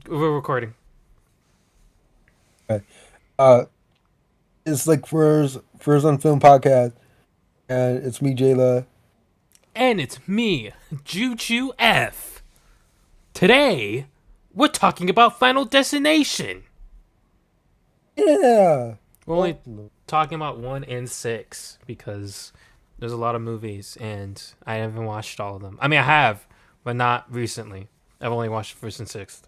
We're recording. Okay. Uh, it's like first on film podcast, and it's me, Jayla. And it's me, Juju F. Today, we're talking about Final Destination. Yeah. We're only Oh, no. talking about 1 and 6 because there's a lot of movies and I haven't watched all of them. I mean, I have, but not recently. I've only watched first and sixth.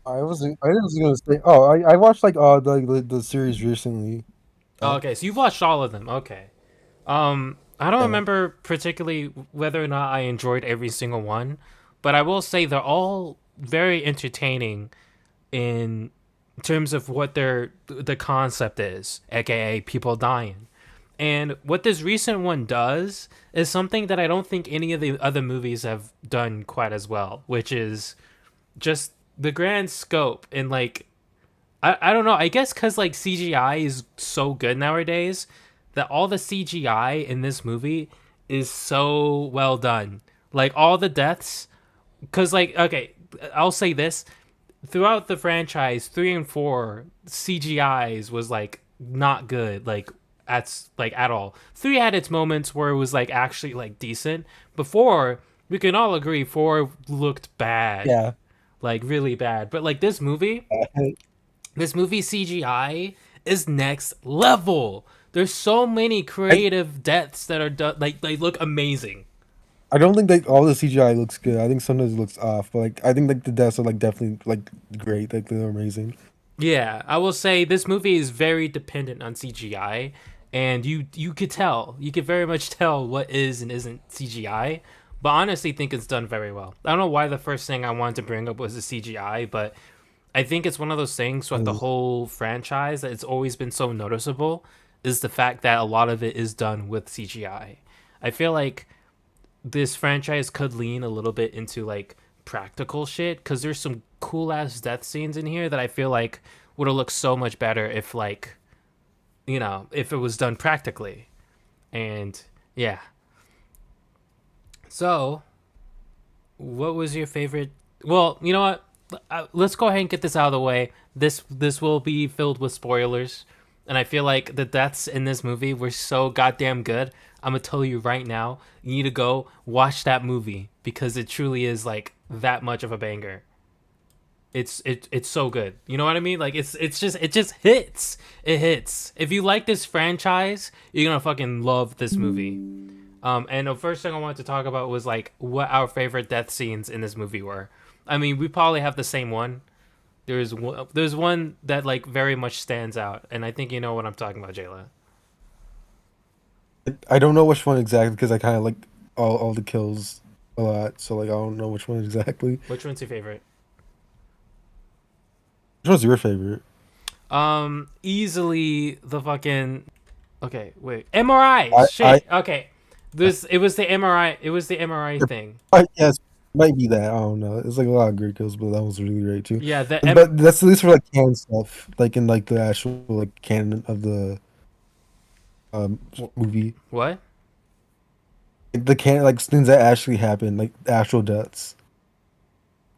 I was gonna say. Oh, I watched like the series recently. Oh, Uh, okay, so you've watched all of them. Okay. I don't yeah. remember particularly whether or not I enjoyed every single one, but I will say they're all very entertaining in terms of what the concept is, aka people dying. And what this recent one does is something that I don't think any of the other movies have done quite as well, which is just the grand scope and like I don't know, I guess cuz like CGI is so good nowadays that all the CGI in this movie is so well done. Like all the deaths cuz like okay, I'll say this, throughout the franchise, 3 and 4 CGI's was like not good, at all. 3 had its moments where it was like actually like decent. Before we can all agree 4 looked bad, Yeah. like really bad. But like this movie CGI is next level. There's so many I creative deaths that are done, like they look amazing. I don't think like all the CGI looks good. I think sometimes it looks off, but like I think like the deaths are like definitely like great. Like they're amazing. Yeah, I will say this movie is very dependent on CGI, and you could tell, you could very much tell what is and isn't CGI. But honestly, think it's done very well. I don't know why the first thing I wanted to bring up was the CGI, but I think it's one of those things with the And whole franchise that it's always been so noticeable is the fact that a lot of it is done with CGI. I feel like this franchise could lean a little bit into like practical shit because there's some cool ass death scenes in here that I feel like would have looked so much better if like if it was done practically. And yeah, so what was your favorite? Well, you know what? Let's go ahead and get this out of the way. This will be filled with spoilers, and I feel like the deaths in this movie were so goddamn good. I'm gonna tell you right now, you need to go watch that movie because it truly is like that much of a banger. It's so good. You know what I mean? Like it just hits. It hits. If you like this franchise, you're gonna fucking love this movie. And the first thing I wanted to talk about was like what our favorite death scenes in this movie were. I mean, we probably have the same one. There's one that like very much stands out, and I think you know what I'm talking about, Jayla. I don't know which one exactly because I kind of like all the kills a lot. So like I don't know which one exactly. Which one's your favorite? Which one's your favorite? Easily the fucking. Okay, wait. MRI. I Shit. Okay. This it was the MRI. It was the MRI thing. yes, might be that. I don't know. It's like a lot of great kills, but that was really great too. Yeah, the M. But that's at least for like canon stuff, like in like the actual like canon of the movie. What? Like the canon, like things that actually happened, like actual deaths.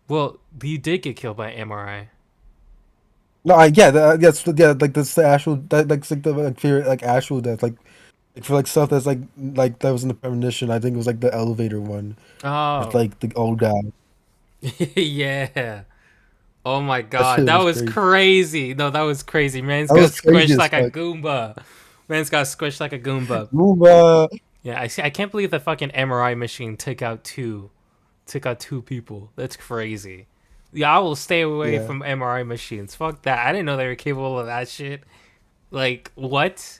Well, he did get killed by MRI. No, yeah, yes, yeah, like that's the actual that like, it's like the like favorite like actual death, like for like stuff that's like that was in the premonition. I think it was like the elevator one with Oh. like the old guy. Yeah. Oh my That god, shit that was was crazy. crazy. No, that was crazy. Man's That got was crazy squished as like a fuck. Goomba. Man's got squished like a Goomba. Moomba. Yeah, I see. I can't believe the fucking MRI machine took out two people. That's crazy. Yeah, I will stay away Yeah. from MRI machines. Fuck that. I didn't know they were capable of that shit. Like what?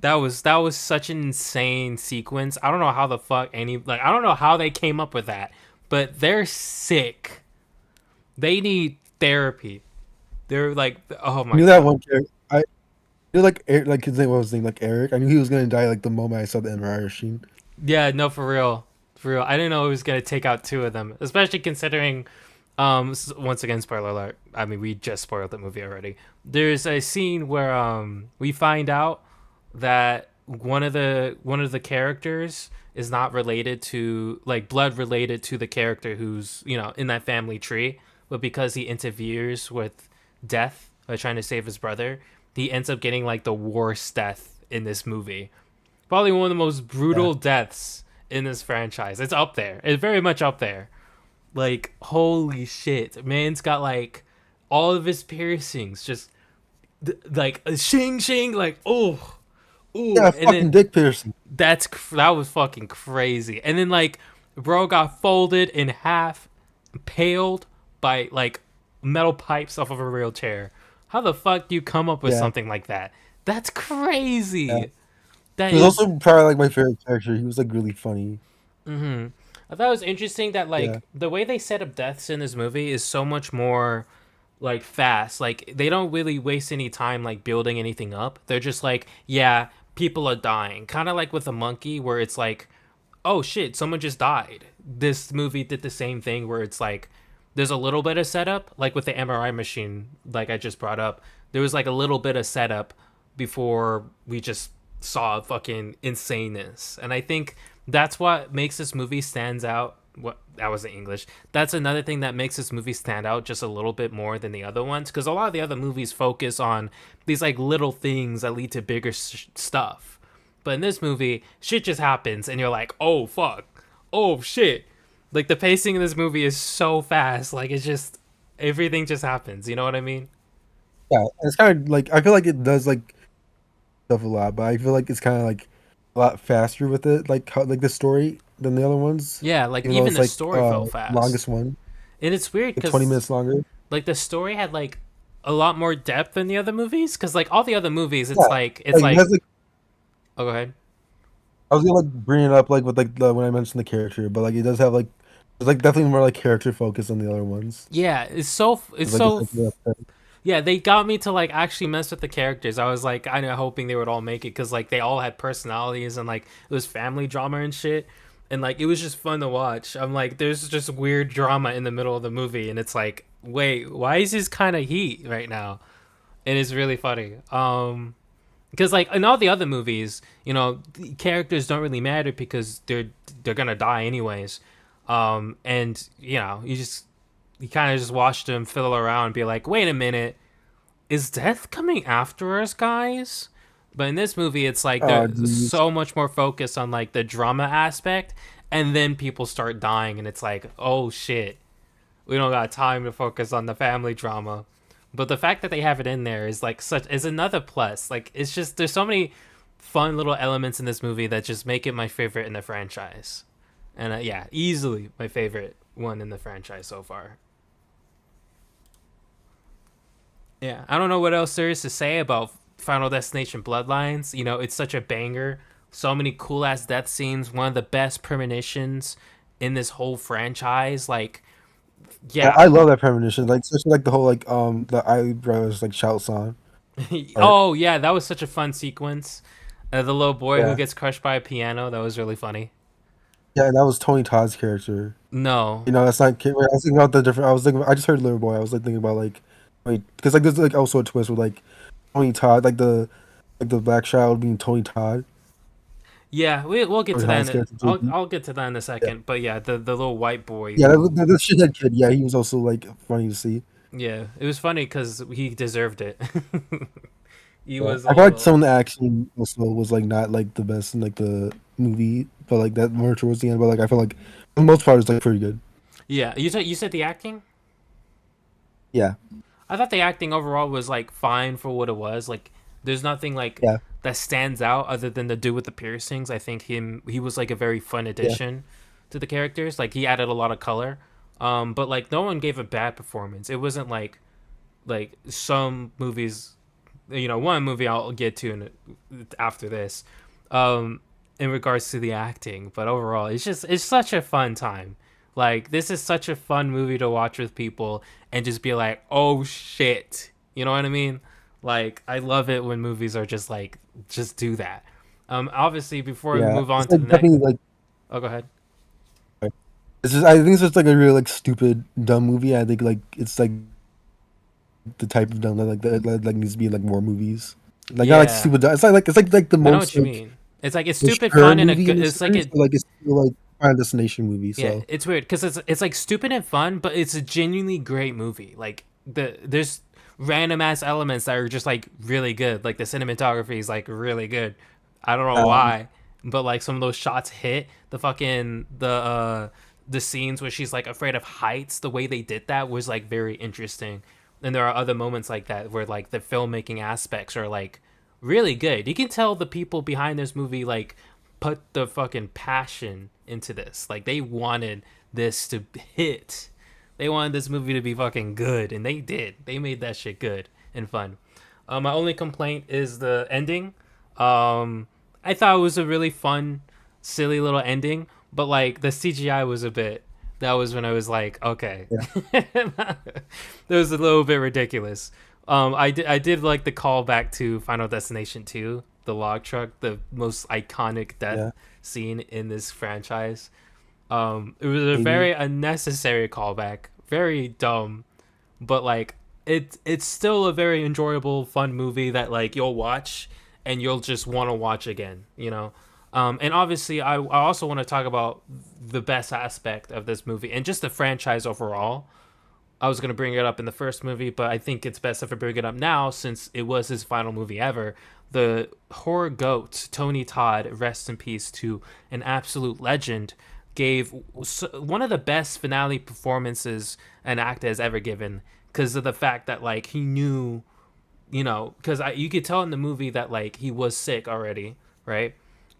That was such an insane sequence. I don't know how the fuck I don't know how they came up with that, but they're sick. They need therapy. They're like, oh I my knew that god. one character. I knew like like his name what was his name like Eric. I knew he was gonna die like the moment I saw the MRI machine. Yeah, no, for real, for real. I didn't know it was gonna take out 2 of them, especially considering. Once again, spoiler alert. I mean, we just spoiled the movie already. There's a scene where we find out that one of the characters is not related to like blood related to the character who's in that family tree but because he interferes with death by trying to save his brother, he ends up getting like the worst death in this movie. Probably one of the most Yeah. brutal deaths in this franchise. It's up there. It's very much up there. Like, holy shit. Man's got like all of his piercings just like shing shing, like, oh, ooh. Yeah, And fucking then dick piercing. that was fucking crazy. And then like bro got folded in half, impaled by like metal pipes off of a real chair. How the fuck do you come up with Yeah. something like that? That's Yeah. crazy. That He was is. also probably like my favorite character. He was like really funny. I thought it was interesting that Yeah. like the way they set up deaths in this movie is so much more like fast. Like they don't really waste any time like building anything up. They're just like, yeah, people are dying. Kind of like with a monkey where it's like, oh shit, someone just died. This movie did the same thing where it's like there's a little bit of setup, like with the MRI machine, like I just brought up. There was like a little bit of setup before we just saw fucking insaneness. And I think that's what makes this movie stands out. What that was in English. That's another thing that makes this movie stand out just a little bit more than the other ones, because a lot of the other movies focus on these like little things that lead to bigger stuff. But in this movie, shit just happens, and you're like, oh fuck, oh shit. Like the pacing in this movie is so fast. Like it's just everything just happens. You know what I mean? Yeah. It's kind of like I feel like it does like stuff a lot, but I feel like it's kind of like a lot faster with it, like how like the story than the other ones. Yeah, like Even though even it's the like story felt fast, longest one, and it's weird like 20 because minutes longer. like the story had like a lot more depth than the other movies. Because like all the other movies, Yeah. it's Like it like has like oh go ahead. I was gonna like bring it up like with like when I mentioned the character, but like it does have like there's like definitely more like character focus than the other ones. Yeah, it's It's like it's so like yeah, yeah, they got me to like actually mess with the characters. I was like kind of hoping they would all make it because like they all had personalities and like it was family drama and shit, and like it was just fun to watch. I'm like, there's just weird drama in the middle of the movie, and it's like, wait, why is this kind of heat right now? And it's really funny. Because like in all the other movies, you know, the characters don't really matter because they're gonna die anyways. And you know, you kind of just watch them fiddle around and be like, wait a minute, is death coming after us, guys? But in this movie, it's like there's geez. so much more focus on like the drama aspect, and then people start dying, and it's like, oh shit, we don't got time to focus on the family drama. But the fact that they have it in there is like such is another plus. Like it's just there's so many fun little elements in this movie that just make it my favorite in the franchise. And yeah, easily my favorite one in the franchise so far. Yeah, I don't know what else there is to say about Final Destination Bloodlines. You know, it's such a banger. So many cool ass death scenes. One of the best premonitions in this whole franchise. Like, Yeah, yeah. I love that premonition. Like especially like the whole like the eyebrows like shout song part. Oh yeah, that was such a fun sequence. The little boy who Yeah. gets crushed by a piano. That was really funny. Yeah, and that was Tony Todd's character. No. You know, that's not. I was thinking about the different. I was thinking. I just heard Little Boy. I was like thinking about like, wait, because like there's like also a twist with like Tony Todd, like the black child being Tony Todd, Yeah, we'll get Tony to that. Todd's character. JP. I'll get to that in a Yeah, second. But yeah, the little white boy yeah, who that shithead kid. Yeah, he was also like funny to see. yeah, it was funny because he deserved it. He Yeah, was I feel like all some of the action also was like not like the best in like the movie, but like that more towards the end. But like I feel like for the most part it's like pretty good. yeah. You said the acting. Yeah, I thought the acting overall was like fine for what it was. Like, there's nothing like yeah, that stands out other than the dude with the piercings. I think he was like a very fun yeah, addition to the characters. Like he added a lot of color. But like no one gave a bad performance. It wasn't like some movies. You know, one movie I'll get to after this. Um, in regards to the acting, but overall, it's such a fun time. Like this is such a fun movie to watch with people and just be like, oh shit, you know what I mean? Like I love it when movies are just like just do that. Obviously, before we yeah. move on It's to like the next, definitely like. oh go ahead. It's just I think it's just like a real like stupid dumb movie. I think like it's like the type of dumb that like needs to be in like more movies. Like not like Yeah, stupid dumb. It's like the I know most what you mean. It's like it's stupid mature fun and a movie in good. the It's like series, it. but like it's still like Final Destination movie. Yeah, So it's weird because it's like stupid and fun, but it's a genuinely great movie. Like there's random ass elements that are just like really good. Like the cinematography is like really good. I don't know um, why, but like some of those shots hit the scenes where she's like afraid of heights. The way they did that was like very interesting. And there are other moments like that where like the filmmaking aspects are like really good. You can tell the people behind this movie like put the fucking passion into this. Like they wanted this to hit. They wanted this movie to be fucking good, and they did. They made that shit good and fun. My only complaint is the ending. I thought it was a really fun, silly little ending, but like the CGI was a bit. That was when I was like, okay, yeah, that was a little bit ridiculous. I did like the callback to Final Destination 2, the log truck, the most iconic death yeah, scene in this franchise. It was a maybe. very unnecessary callback, very dumb, but like it's still a very enjoyable, fun movie that like you'll watch and you'll just want to watch again, you know. And obviously, I also want to talk about the best aspect of this movie and just the franchise overall. I was gonna bring it up in the first movie, but I think it's best if I bring it up now since it was his final movie ever. The horror goat Tony Todd, rest in peace to an absolute legend, gave one of the best finale performances an actor has ever given because of the fact that like he knew, you know, because you could tell in the movie that like he was sick already, right?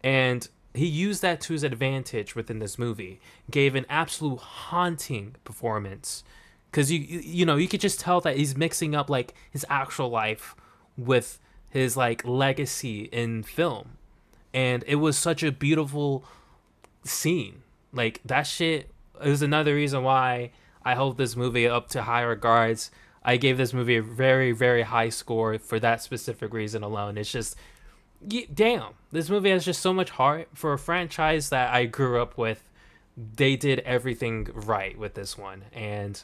And he used that to his advantage within this movie. Gave an absolute haunting performance because you know you could just tell that he's mixing up like his actual life with his like legacy in film, and it was such a beautiful scene. Like that shit is another reason why I hold this movie up to high regards. I gave this movie a very very high score for that specific reason alone. It's just damn, this movie has just so much heart for a franchise that I grew up with. They did everything right with this one, and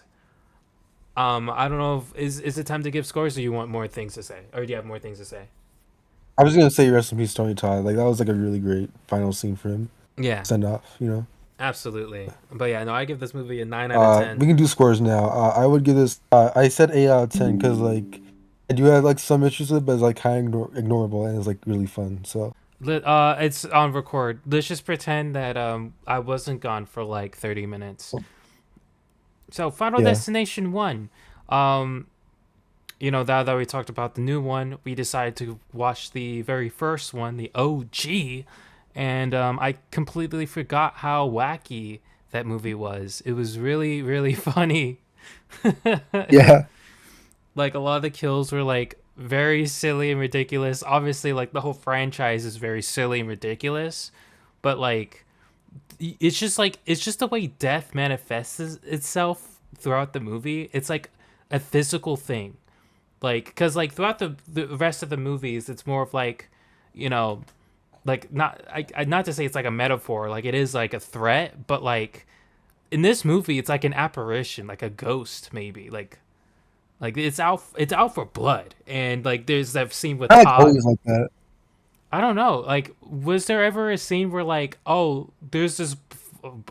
I don't know if is it time to give scores, or you want more things to say, or do you have more things to say? I was gonna say rest in peace, Tony Todd. Like that was like a really great final scene for him. Yeah, Send off, you know. absolutely. But yeah, no, I give this movie a 9 out of 10. We can do scores now. I would give this. I said 8 out of 10 because like I do have like some issues with it, but it's like kind of ignorable and it's like really fun. So It's on record. Let's just pretend that I wasn't gone for like 30 minutes. So Final yeah, Destination 1. Um, you know, that we talked about the new one, we decided to watch the very first one, the OG, and I completely forgot how wacky that movie was. It was really really funny. yeah. Like a lot of the kills were like very silly and ridiculous. Obviously, like the whole franchise is very silly and ridiculous, but like it's just the way death manifests itself throughout the movie. It's like a physical thing, like because like throughout the rest of the movies, it's more of like, you know, like not to say it's like a metaphor, like it is like a threat, but like in this movie, it's like an apparition, like a ghost maybe, like it's out for blood, and like there's that scene with I like Todd. always like that. I don't know. Like, was there ever a scene where like, oh, there's this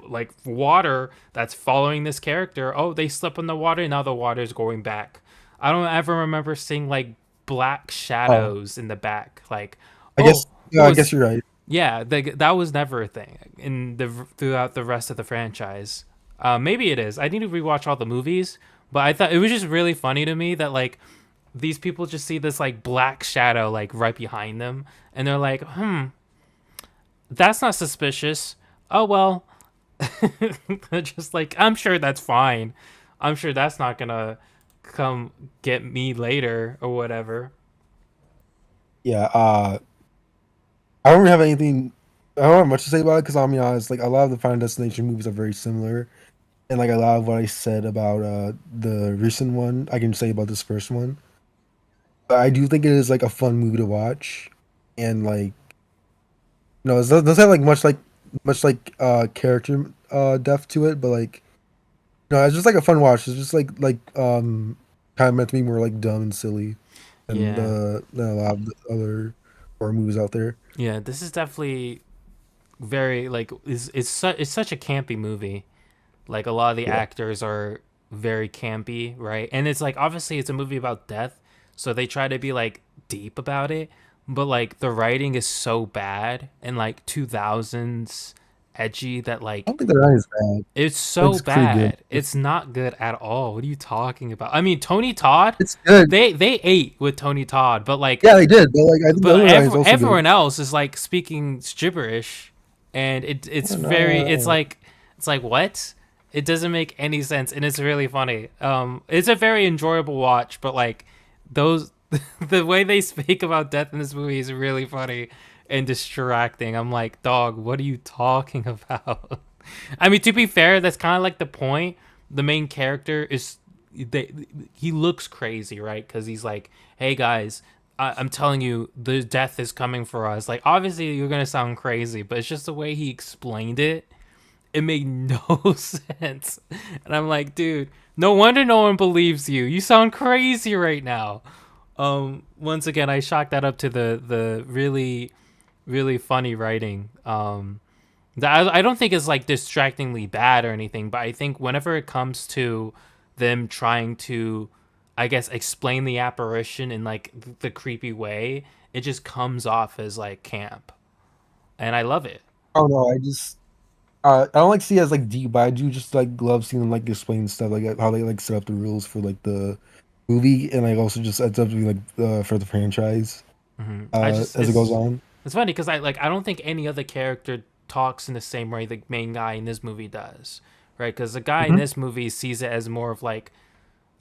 like water that's following this character? Oh, they slip in the water. Now the water's going back. I don't ever remember seeing like black Oh, shadows in the back. Like, I guess. oh, Yeah, I guess you're right. yeah, that was never a thing in the throughout the rest of the franchise. Maybe it is. I need to rewatch all the movies, but I thought it was just really funny to me that like these people just see this like black shadow like right behind them, and they're like, that's not suspicious. Oh well. Just like, I'm sure that's fine. I'm sure that's not gonna come get me later or whatever. Yeah. I don't really have anything. I don't have much to say about it because I'll be honest. Like a lot of the Final Destination movies are very similar, and like a lot of what I said about the recent one, I can say about this first one. But I do think it is like a fun movie to watch, and like it doesn't have like much like character depth to it, but like no, it's just like a fun watch. It's just kind of meant to be more like dumb and silly Yeah, than a lot of the other horror movies out there. yeah. This is definitely very like it's such a campy movie. Like a lot of the Yeah. actors are very campy, right? And it's like obviously it's a movie about death, so they try to be like deep about it, but like the writing is so bad and like 2000s edgy that I like don't think the is bad. it's so It's pretty good. bad. It's not good at all. What are you talking about? I mean, Tony Todd, It's good. they ate with Tony Todd, but like Yeah, they did. But like, I think the other guy is also good. everyone else is like speaking gibberish, and I it's don't very know. it's like what? It doesn't make any sense, and it's really funny. It's a very enjoyable watch, but like those the way they speak about death in this movie is really funny and distracting. I'm like, dog, what are you talking about? I mean, to be fair, that's kind of like the point. The main character is they, he looks crazy, right? Because he's like, "Hey guys, I'm telling you, the death is coming for us." Like, obviously, you're gonna sound crazy, but it's just the way he explained it. It made no sense, and I'm like, dude, no wonder no one believes you. You sound crazy right now. Once again, I chalk that up to the really funny writing. I don't think it's like distractingly bad or anything, but I think whenever it comes to them trying to, I guess, explain the apparition in like the creepy way, it just comes off as like camp, and I love it. Oh no, I just I don't like see it as like deep, but I do just like love seeing them like explain stuff like how they like set up the rules for like the movie, and like also just ends up being like for the franchise I just as it goes on. it's funny because I don't think any other character talks in the same way the main guy in this movie does, right? Because the guy in Hmm. this movie sees it as more of like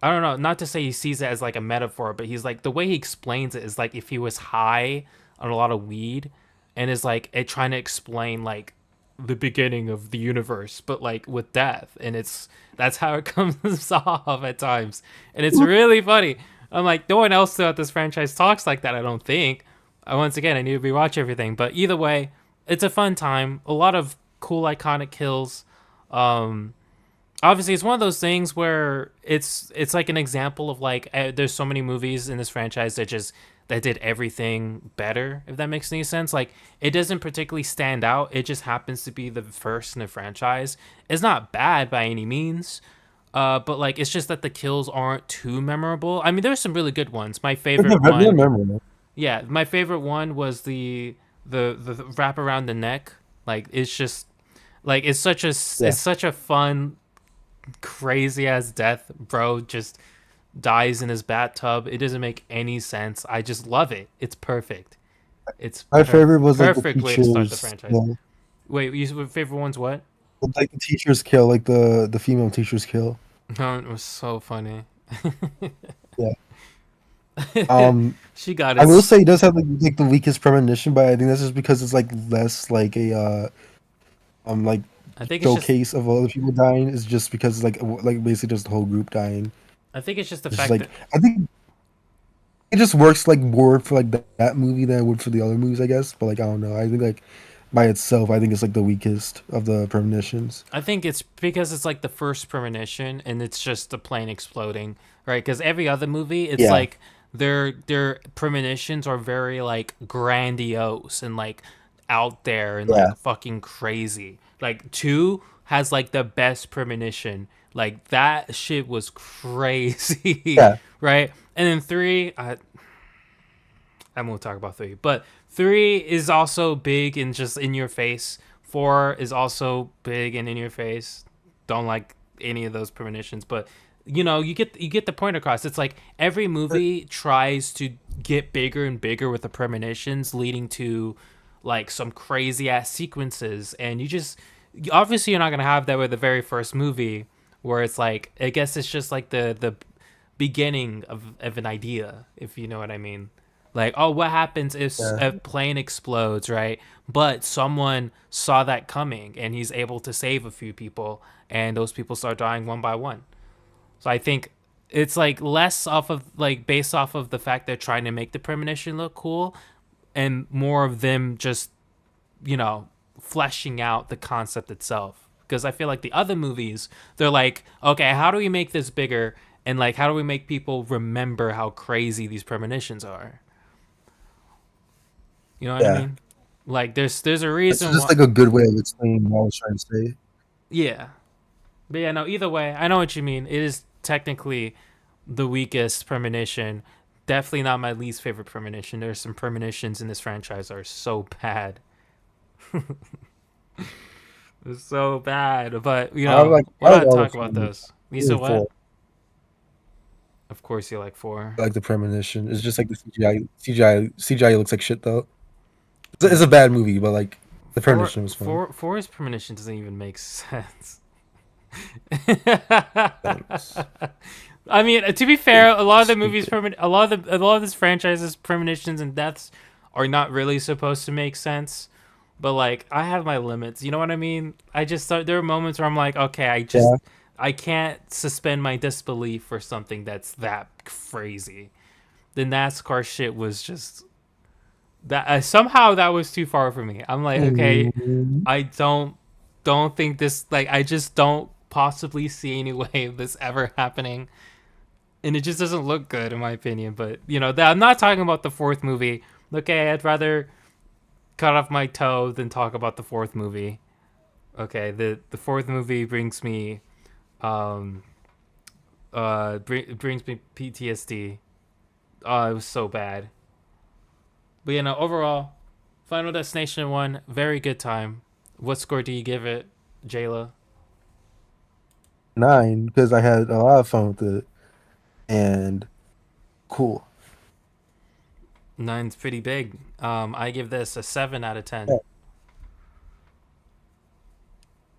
I don't know, not to say he sees it as like a metaphor, but he's like the way he explains it is like if he was high on a lot of weed and is like it trying to explain like the beginning of the universe, but like with death, and it's that's how it comes off at times, and it's really funny. I'm like, no one else throughout this franchise talks like that. I don't think. Once again, I need to rewatch everything, but either way, it's a fun time. A lot of cool iconic kills. Um, Obviously it's one of those things where it's like an example of like there's so many movies in this franchise that just that did everything better, if that makes any sense. Like it doesn't particularly stand out, it just happens to be the first in the franchise. It's not bad by any means, but like it's just that the kills aren't too memorable. I mean, there's some really good ones. My favorite They're one, memorable. yeah, my favorite one was the wrap around the neck. Like it's just like Yeah, it's such a fun crazy ass death. Bro just dies in his bathtub. It doesn't make any sense. I just love it. It's perfect. It's my favorite was like the perfect way to start the teachers, franchise. Wait, your favorite one's what? like the teachers kill, like the female teachers kill. Oh, it was so funny. Yeah. Um, She got I will it. say it does have like the weakest premonition, but I think that's just because it's like less like a like I think it's just. showcase of other people dying. Is just because it's like basically just the whole group dying. I think it's just the It's just fact like that. I think it just works like more for like that movie than it would for the other movies, I guess. But like I don't know. I think like by itself, I think it's like the weakest of the premonitions. I think it's because it's like the first premonition, and it's just the plane exploding, right? Because every other movie, it's Yeah, like their premonitions are very like grandiose and like out there and yeah, like fucking crazy. Like two has like the best premonition. Like that shit was crazy, yeah, right? And then three, I won't talk about three, but three is also big and just in your face. Four is also big and in your face. Don't like any of those premonitions, but you get the point across. It's like every movie tries to get bigger and bigger with the premonitions, leading to like some crazy ass sequences, and you just obviously you're not gonna have that with the very first movie, where it's like I guess it's just like the beginning of an idea, if you know what I mean. Like, oh, what happens if yeah. a plane explodes, right? But someone saw that coming and he's able to save a few people, and those people start dying one by one. So I think it's like less off of like based off of the fact they're trying to make the premonition look cool, and more of them just, you know, fleshing out the concept itself. Because I feel like the other movies, they're like, okay, how do we make this bigger? And like, how do we make people remember how crazy these premonitions are? You know what I Yeah. mean? Like there's a It's reason just why. like a good way of explaining what I was trying to say. Yeah, but yeah, no. Either way, I know what you mean. It is technically the weakest premonition. Definitely not my least favorite premonition. There's some premonitions in this franchise that are so bad. It's so bad. But I we're like not all the talking about films. those. You said Really what? four. Of course you like four. I like the premonition. It's just like the CGI looks like shit though. It's Yeah. a bad movie, but like the Four premonition was fun. four four's premonition doesn't even make sense. Thanks. I mean, to be fair, a lot of the movies, a lot of this franchise's premonitions and deaths are not really supposed to make sense. But like, I have my limits. You know what I mean? I just thought there are moments where I'm like, okay, Yeah. I can't suspend my disbelief for something that's that crazy. The NASCAR shit was just that somehow that was too far for me. I'm like, okay, Mhm. I don't think this like I just don't possibly see any way of this ever happening, and it just doesn't look good in my opinion. But I'm not talking about the fourth movie. Okay, I'd rather cut off my toe than talk about the fourth movie. Okay, the fourth movie brings me um brings me PTSD. Oh, it was so bad. But overall, Final Destination 1, very good time. What score do you give it, Jayla? 9 because I had a lot of fun with it and cool. Nine's pretty big. I give this a 7 out of Yeah. 10.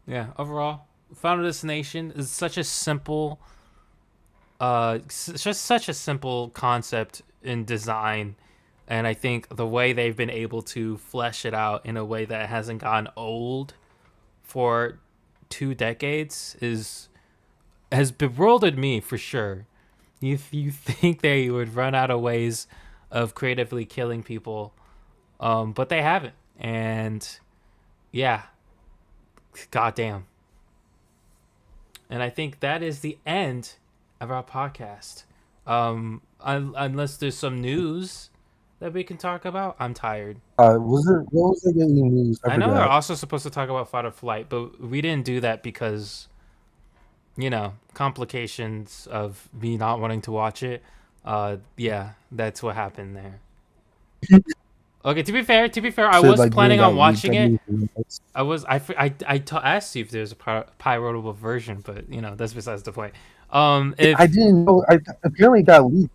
Yeah, overall, Final Destination is such a simple, just such a simple concept in design, and I think the way they've been able to flesh it out in a way that hasn't gotten old for 2 decades is has bewildered me for sure. You think they would run out of ways of creatively killing people, but they haven't, and yeah, goddamn. And I think that is the end of our podcast. Unless there's some news that we can talk about, I'm tired. Was there what was the getting news? I I know we're forgot. also supposed to talk about Fight or Flight, but we didn't do that because complications of me not wanting to watch it. Yeah, that's what happened there. Okay, to be fair, I Shit was like really planning on got leaked. watching I it. didn't even realize. Asked you if there's a pirate version, but that's besides the point. If I didn't know. I apparently it got leaked.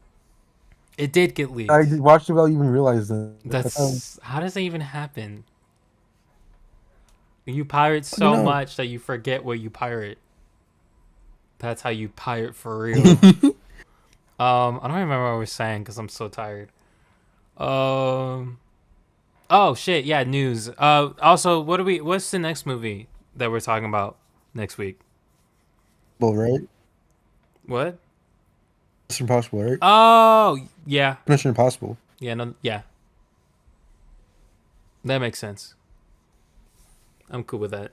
it did get I leaked, watched it without even realizing it. I thought, that's how does that even happen? You pirate I don't so know. much that you forget what you pirate. That's how you pirate for real. I don't remember what I was saying because I'm so tired. Um. Oh shit! Yeah, news. Also, what's the next movie that we're talking about next week? Well, right? What? Mission Impossible, right? Oh yeah, Mission Impossible. yeah, no, yeah. That makes sense. I'm cool with that.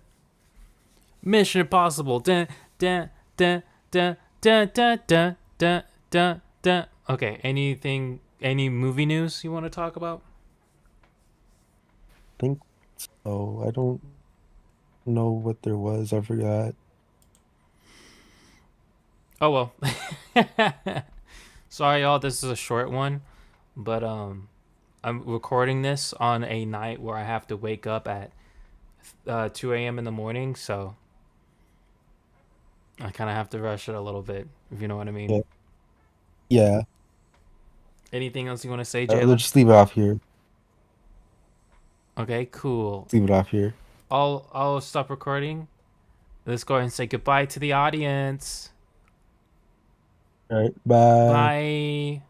Mission Impossible. Dun, dun, dun, dun, dun, dun, dun, dun, dun, dun. Okay. Any movie news you want to talk about? I think so. I don't know what there was. I forgot. Oh well. Sorry, y'all. This is a short one, but I'm recording this on a night where I have to wake up at 2 a.m. in the morning, so I kind of have to rush it a little bit, if you know what I mean. Yeah. Yeah. Anything else you want to say, Let's Jayla? just leave it off here. Okay, cool. Leave it off here. I'll stop recording. Let's go ahead and say goodbye to the audience. All right. Bye. Bye.